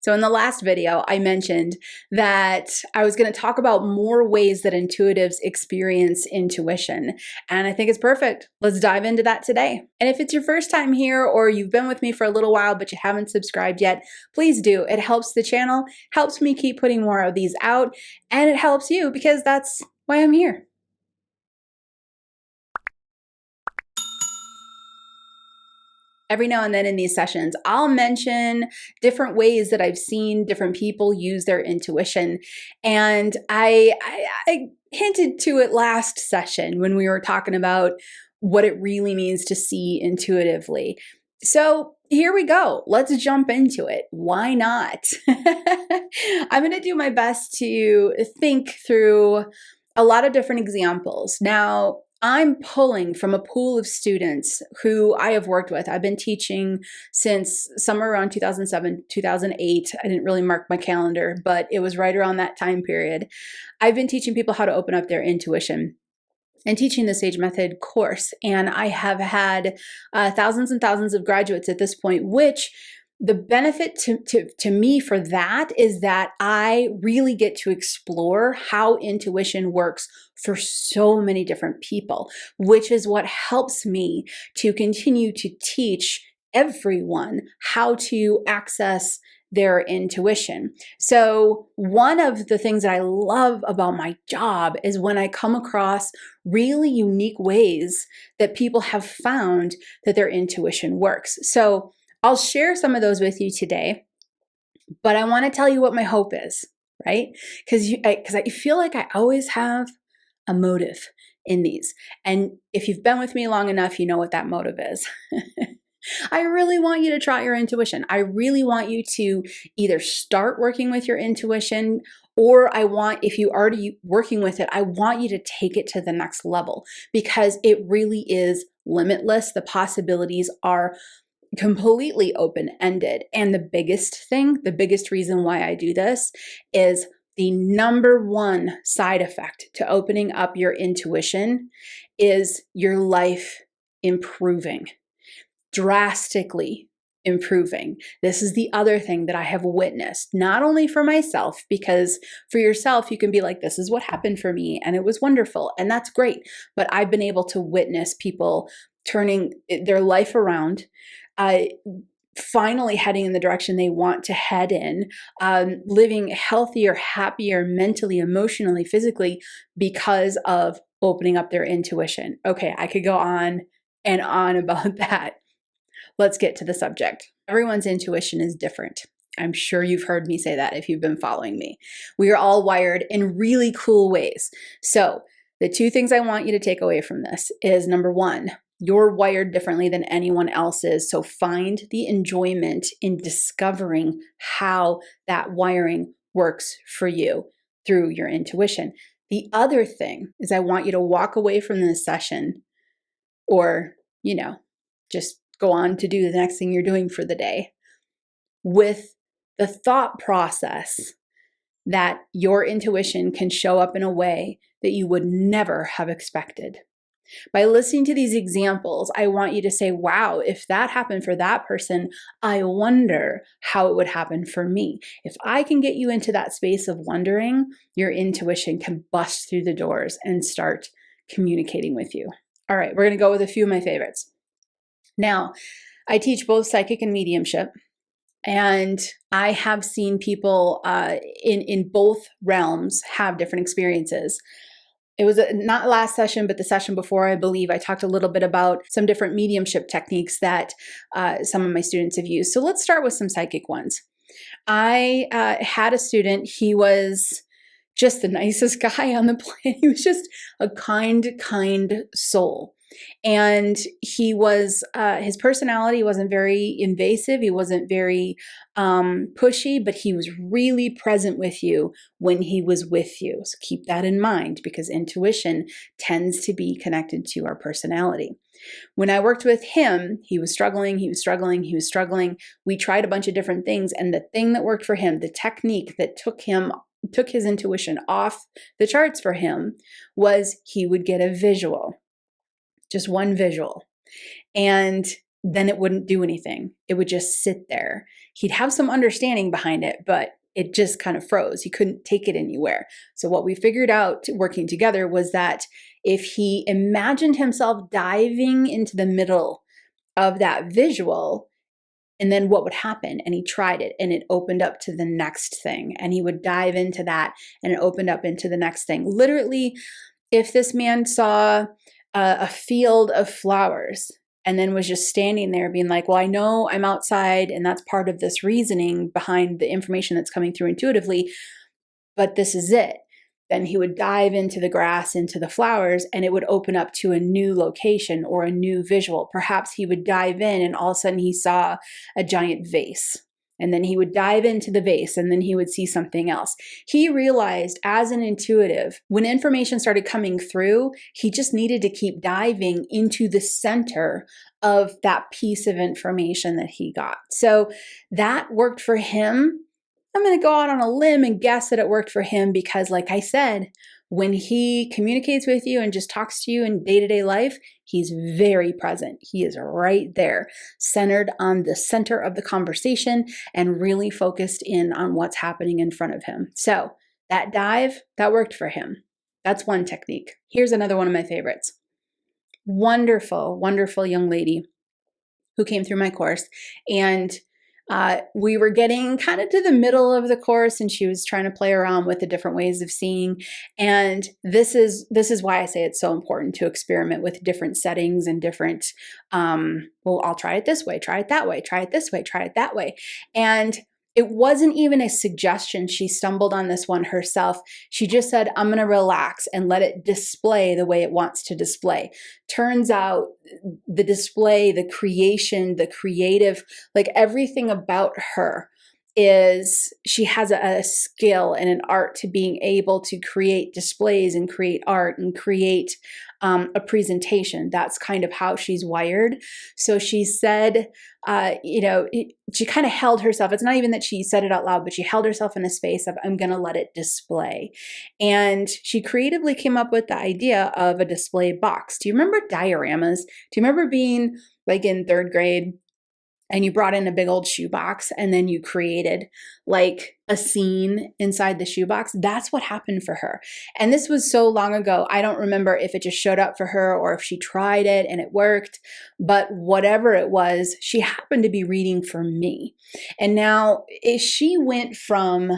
So in the last video, I mentioned that I was going to talk about more ways that intuitives experience intuition. And I think it's perfect. Let's dive into that today. And if it's your first time here or you've been with me for a little while, but you haven't subscribed yet, please do. It helps the channel, helps me keep putting more of these out, and it helps you because that's why I'm here. Every now and then in these sessions, I'll mention different ways that I've seen different people use their intuition. And I hinted to it last session when we were talking about what it really means to see intuitively. So here we go. Let's jump into it. Why not? I'm going to do my best to think through a lot of different examples. Now, I'm pulling from a pool of students who I have worked with. I've been teaching since somewhere around 2007, 2008. I didn't really mark my calendar, but it was right around that time period. I've been teaching people how to open up their intuition and teaching the Sage Method course. And I have had thousands and thousands of graduates at this point, which the benefit to me for that is that I really get to explore how intuition works for so many different people, which is what helps me to continue to teach everyone how to access their intuition. So one of the things that I love about my job is when I come across really unique ways that people have found that their intuition works. So I'll share some of those with you today, but I want to tell you what my hope is, right? Because I feel like I always have a motive in these. And if you've been with me long enough, you know what that motive is. I really want you to try your intuition. I really want you to either start working with your intuition, or if you already working with it, I want you to take it to the next level because it really is limitless. The possibilities are completely open-ended. And the biggest reason why I do this is the number one side effect to opening up your intuition is your life improving, drastically improving. This is the other thing that I have witnessed, not only for myself, because for yourself, you can be like, this is what happened for me and it was wonderful and that's great. But I've been able to witness people turning their life around, finally heading in the direction they want to head in, living healthier, happier, mentally, emotionally, physically, because of opening up their intuition. Okay, I could go on and on about that. Let's get to the subject. Everyone's intuition is different. I'm sure you've heard me say that if you've been following me. We are all wired in really cool ways. So the two things I want you to take away from this is, number one, you're wired differently than anyone else is. So find the enjoyment in discovering how that wiring works for you through your intuition. The other thing is I want you to walk away from this session or, just go on to do the next thing you're doing for the day with the thought process that your intuition can show up in a way that you would never have expected. By listening to these examples, I want you to say, wow, if that happened for that person, I wonder how it would happen for me. If I can get you into that space of wondering, your intuition can bust through the doors and start communicating with you. All right, we're going to go with a few of my favorites. Now, I teach both psychic and mediumship, and I have seen people in both realms have different experiences. It was not last session, but the session before, I believe, I talked a little bit about some different mediumship techniques that some of my students have used. So let's start with some psychic ones. I had a student, he was just the nicest guy on the planet. He was just a kind soul. And he was, his personality wasn't very invasive. He wasn't very pushy, but he was really present with you when he was with you. So keep that in mind because intuition tends to be connected to our personality. When I worked with him, he was struggling. We tried a bunch of different things. And the thing that worked for him, the technique that took his intuition off the charts for him, was he would get a visual. Just one visual. And then it wouldn't do anything. It would just sit there. He'd have some understanding behind it, but it just kind of froze. He couldn't take it anywhere. So what we figured out working together was that if he imagined himself diving into the middle of that visual, and then what would happen? And he tried it and it opened up to the next thing. And he would dive into that and it opened up into the next thing. Literally, if this man saw a field of flowers and then was just standing there being like, well, I know I'm outside and that's part of this reasoning behind the information that's coming through intuitively, but this is it. Then he would dive into the grass, into the flowers, and it would open up to a new location or a new visual. Perhaps he would dive in and all of a sudden he saw a giant vase. And then he would dive into the vase and then he would see something else. He realized as an intuitive, when information started coming through, he just needed to keep diving into the center of that piece of information that he got. So that worked for him. I'm going to go out on a limb and guess that it worked for him because, like I said, when he communicates with you and just talks to you in day-to-day life, he's very present. He is right there, centered on the center of the conversation and really focused in on what's happening in front of him. So that dive, that worked for him. That's one technique. Here's another one of my favorites. Wonderful, wonderful young lady who came through my course, and we were getting kind of to the middle of the course and she was trying to play around with the different ways of seeing. And this is why I say it's so important to experiment with different settings and different, well, I'll try it this way, try it that way, try it this way, try it that way. And it wasn't even a suggestion. She stumbled on this one herself. She just said, I'm going to relax and let it display the way it wants to display. Turns out the display, the creation, the creative, like everything about her is she has a skill and an art to being able to create displays and create art and create a presentation. That's kind of how she's wired. So she said, she kind of held herself. It's not even that she said it out loud, but she held herself in a space of, I'm going to let it display. And she creatively came up with the idea of a display box. Do you remember dioramas? Do you remember being like in third grade and you brought in a big old shoebox and then you created like a scene inside the shoebox? That's what happened for her. And this was so long ago. I don't remember if it just showed up for her or if she tried it and it worked, but whatever it was, she happened to be reading for me. And now if she went from,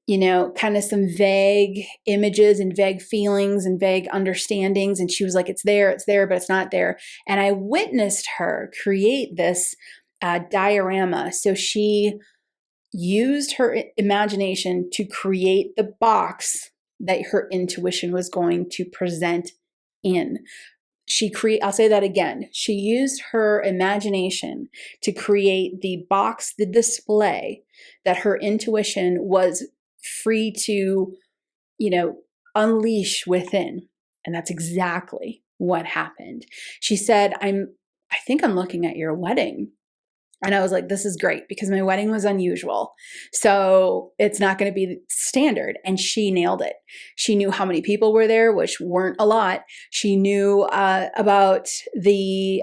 kind of some vague images and vague feelings and vague understandings, and she was like, it's there, but it's not there. And I witnessed her create this diorama. So she used her imagination to create the box that her intuition was going to present in. I'll say that again. She used her imagination to create the box, the display that her intuition was free to, unleash within. And that's exactly what happened. She said, I think I'm looking at your wedding. And I was like, this is great because my wedding was unusual. So it's not going to be standard. And she nailed it. She knew how many people were there, which weren't a lot. She knew about the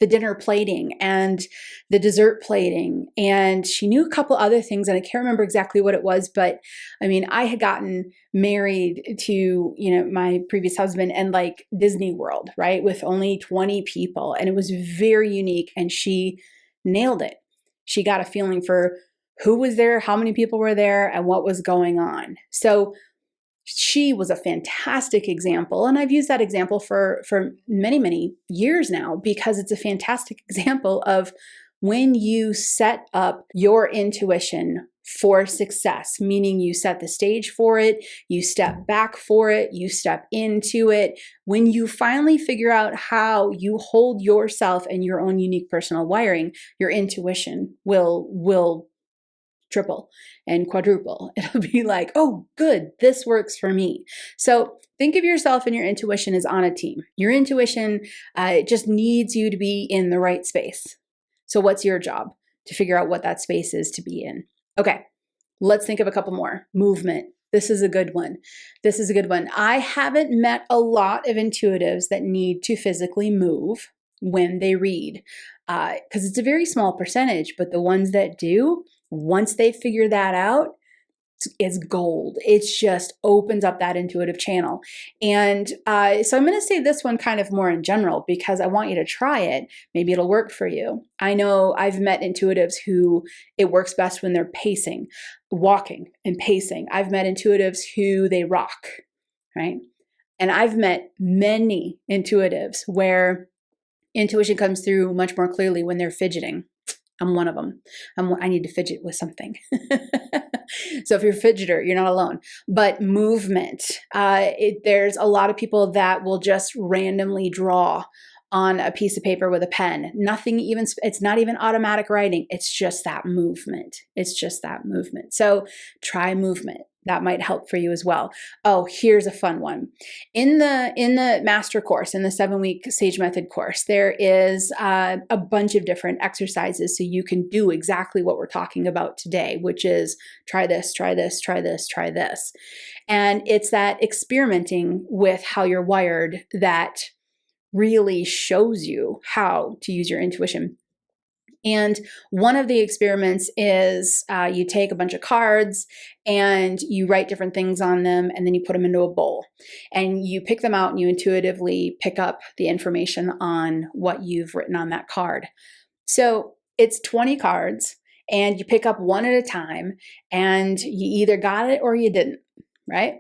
dinner plating and the dessert plating. And she knew a couple other things. And I can't remember exactly what it was. But I mean, I had gotten married to, my previous husband and like Disney World, right? With only 20 people. And it was very unique. And she nailed it. She got a feeling for who was there, how many people were there, and what was going on. So she was a fantastic example. And I've used that example for many, many years now because it's a fantastic example of when you set up your intuition for success, meaning you set the stage for it, you step back for it, you step into it. When you finally figure out how you hold yourself and your own unique personal wiring, your intuition will triple and quadruple. It'll be like, oh, good, this works for me. So think of yourself and your intuition as on a team. Your intuition just needs you to be in the right space. So what's your job? To figure out what that space is to be in. Okay, let's think of a couple more. Movement. This is a good one. I haven't met a lot of intuitives that need to physically move when they read. because it's a very small percentage, but the ones that do, once they figure that out, is gold. It just opens up that intuitive channel. And so I'm going to say this one kind of more in general because I want you to try it. Maybe it'll work for you. I know I've met intuitives who it works best when they're pacing, walking and pacing. I've met intuitives who they rock, right? And I've met many intuitives where intuition comes through much more clearly when they're fidgeting. I'm one of them. I need to fidget with something. So if you're a fidgeter, you're not alone. But movement, there's a lot of people that will just randomly draw on a piece of paper with a pen. Nothing even, it's not even automatic writing. It's just that movement. It's just that movement. So try movement. That might help for you as well. Oh, here's a fun one. In the master course, in the 7-week Sage Method course, there is a bunch of different exercises so you can do exactly what we're talking about today, which is try this, try this, try this, try this. And it's that experimenting with how you're wired that really shows you how to use your intuition. And one of the experiments is you take a bunch of cards and you write different things on them, and then you put them into a bowl. And you pick them out and you intuitively pick up the information on what you've written on that card. So it's 20 cards, and you pick up one at a time, and you either got it or you didn't, right?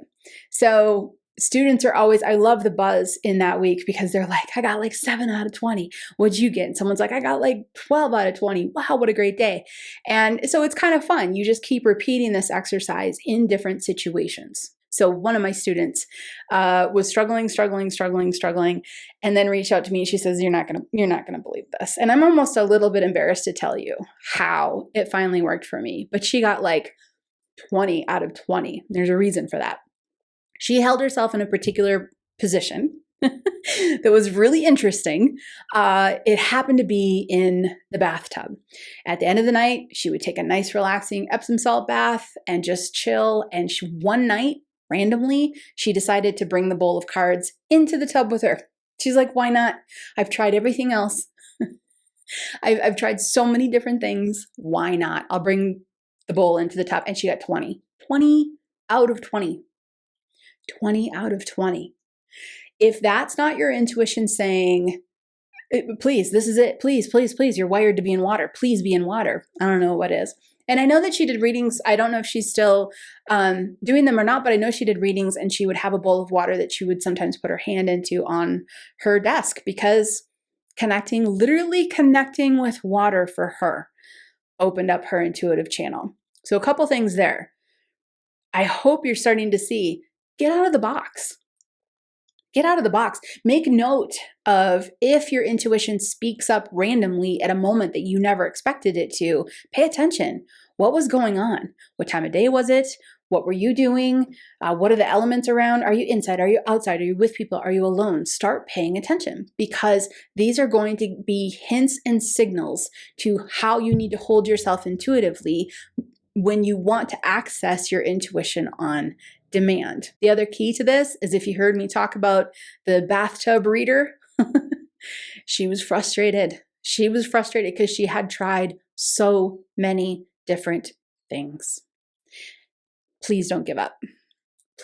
So students are always, I love the buzz in that week because they're like, I got like 7 out of 20. What'd you get? And someone's like, I got like 12 out of 20. Wow, what a great day. And so it's kind of fun. You just keep repeating this exercise in different situations. So one of my students was struggling, and then reached out to me. She says, you're not gonna believe this. And I'm almost a little bit embarrassed to tell you how it finally worked for me. But she got like 20 out of 20. There's a reason for that. She held herself in a particular position that was really interesting. It happened to be in the bathtub. At the end of the night, she would take a nice relaxing Epsom salt bath and just chill. And one night, randomly, she decided to bring the bowl of cards into the tub with her. She's like, why not? I've tried everything else. I've tried so many different things. Why not? I'll bring the bowl into the tub. And she got 20. 20 out of 20. 20 out of 20. If that's not your intuition saying, please, this is it. Please, please, please, you're wired to be in water. Please be in water. I don't know what is. And I know that she did readings. I don't know if she's still doing them or not, but I know she did readings, and she would have a bowl of water that she would sometimes put her hand into on her desk because literally connecting with water for her opened up her intuitive channel. So a couple things there. I hope you're starting to see, get out of the box. Get out of the box. Make note of if your intuition speaks up randomly at a moment that you never expected it to. Pay attention. What was going on? What time of day was it? What were you doing? What are the elements around? Are you inside? Are you outside? Are you with people? Are you alone? Start paying attention, because these are going to be hints and signals to how you need to hold yourself intuitively when you want to access your intuition on demand. The other key to this is, if you heard me talk about the bathtub reader, she was frustrated. She was frustrated because she had tried so many different things. Please don't give up.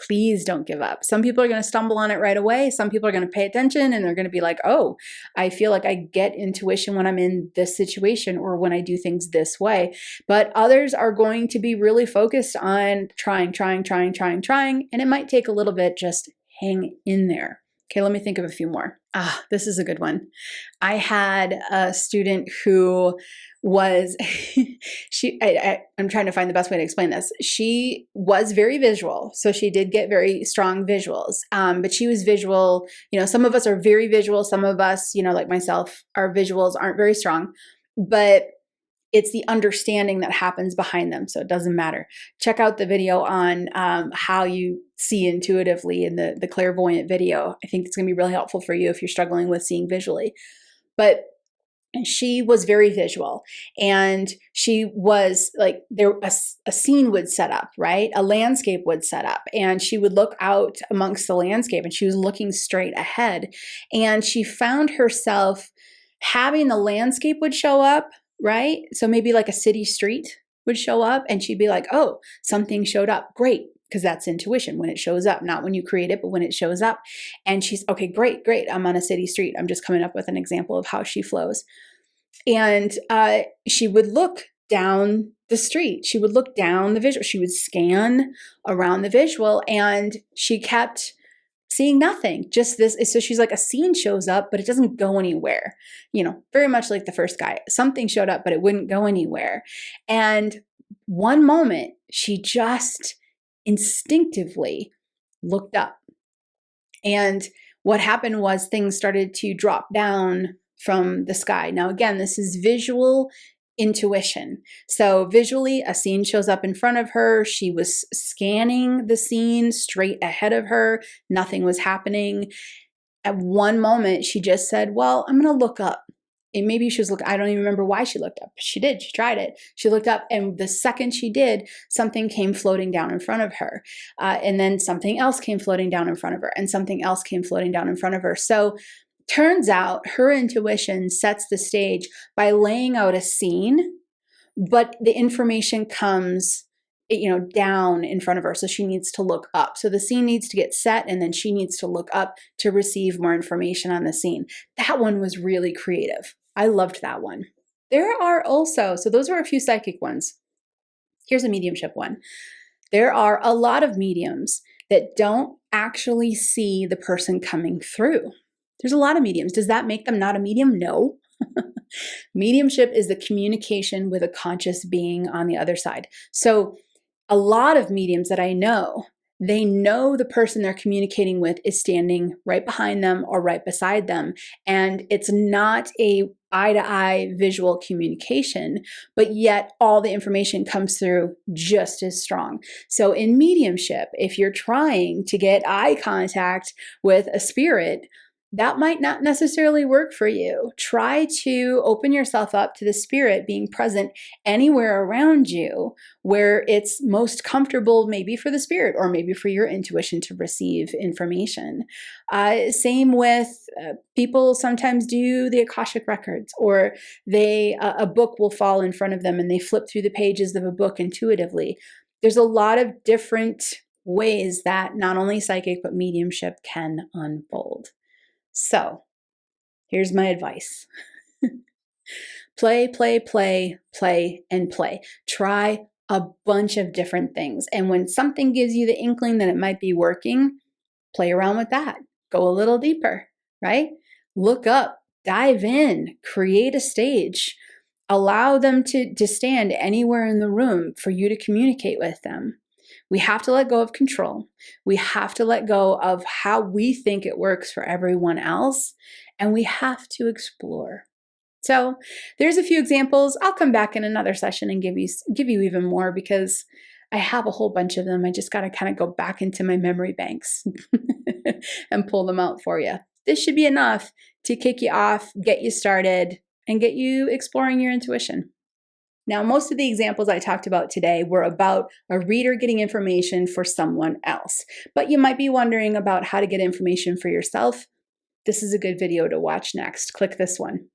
Please don't give up. Some people are going to stumble on it right away. Some people are going to pay attention and they're going to be like, oh, I feel like I get intuition when I'm in this situation or when I do things this way. But others are going to be really focused on trying. And it might take a little bit. Just hang in there. Okay, let me think of a few more. This is a good one. I had a student who was, I'm trying to find the best way to explain this. She was very visual. So she did get very strong visuals, but she was visual. Some of us are very visual. Some of us, like myself, our visuals aren't very strong, but it's the understanding that happens behind them. So it doesn't matter. Check out the video on how you see intuitively in the clairvoyant video. I think it's going to be really helpful for you if you're struggling with seeing visually. But she was very visual, and she was like, a scene would set up, right? A landscape would set up, and she would look out amongst the landscape, and she was looking straight ahead, and she found herself having the landscape would show up, right? So maybe like a city street would show up and she'd be like, oh, something showed up. Great. Because that's intuition when it shows up, not when you create it, but when it shows up. And she's, okay, great. I'm on a city street. I'm just coming up with an example of how she flows. And she would look down the street. She would look down the visual. She would scan around the visual and she kept seeing nothing, just this. So she's like, a scene shows up, but it doesn't go anywhere. Very much like the first guy. Something showed up, but it wouldn't go anywhere. And one moment, she just instinctively looked up. And what happened was things started to drop down from the sky. Now, again, this is visual intuition. So visually, a scene shows up in front of her. She was scanning the scene straight ahead of her. Nothing was happening. At one moment, she just said, well, I'm going to look up. And maybe she was looking, I don't even remember why she looked up. She did. She tried it. She looked up, and the second she did, something came floating down in front of her. And then something else came floating down in front of her, and something else came floating down in front of her. So turns out her intuition sets the stage by laying out a scene, but the information comes down in front of her. So she needs to look up. So the scene needs to get set, and then she needs to look up to receive more information on the scene. That one was really creative. I loved that one. There are also, so those were a few psychic ones. Here's a mediumship one. There are a lot of mediums that don't actually see the person coming through. There's a lot of mediums. Does that make them not a medium? No. Mediumship is the communication with a conscious being on the other side. So a lot of mediums that I know, they know the person they're communicating with is standing right behind them or right beside them. And it's not a eye-to-eye visual communication, but yet all the information comes through just as strong. So in mediumship, if you're trying to get eye contact with a spirit, that might not necessarily work for you. Try to open yourself up to the spirit being present anywhere around you where it's most comfortable, maybe for the spirit or maybe for your intuition to receive information. Same with people sometimes do the Akashic records, or a book will fall in front of them and they flip through the pages of a book intuitively. There's a lot of different ways that not only psychic but mediumship can unfold. So here's my advice. Play, play, play, play, and play. Try a bunch of different things. And when something gives you the inkling that it might be working, play around with that. Go a little deeper, right? Look up, dive in, create a stage. Allow them to stand anywhere in the room for you to communicate with them. We have to let go of control. We have to let go of how we think it works for everyone else, and we have to explore. So there's a few examples. I'll come back in another session and give you even more because I have a whole bunch of them. I just got to kind of go back into my memory banks and pull them out for you. This should be enough to kick you off, get you started, and get you exploring your intuition. Now, most of the examples I talked about today were about a reader getting information for someone else, but you might be wondering about how to get information for yourself. This is a good video to watch next. Click this one.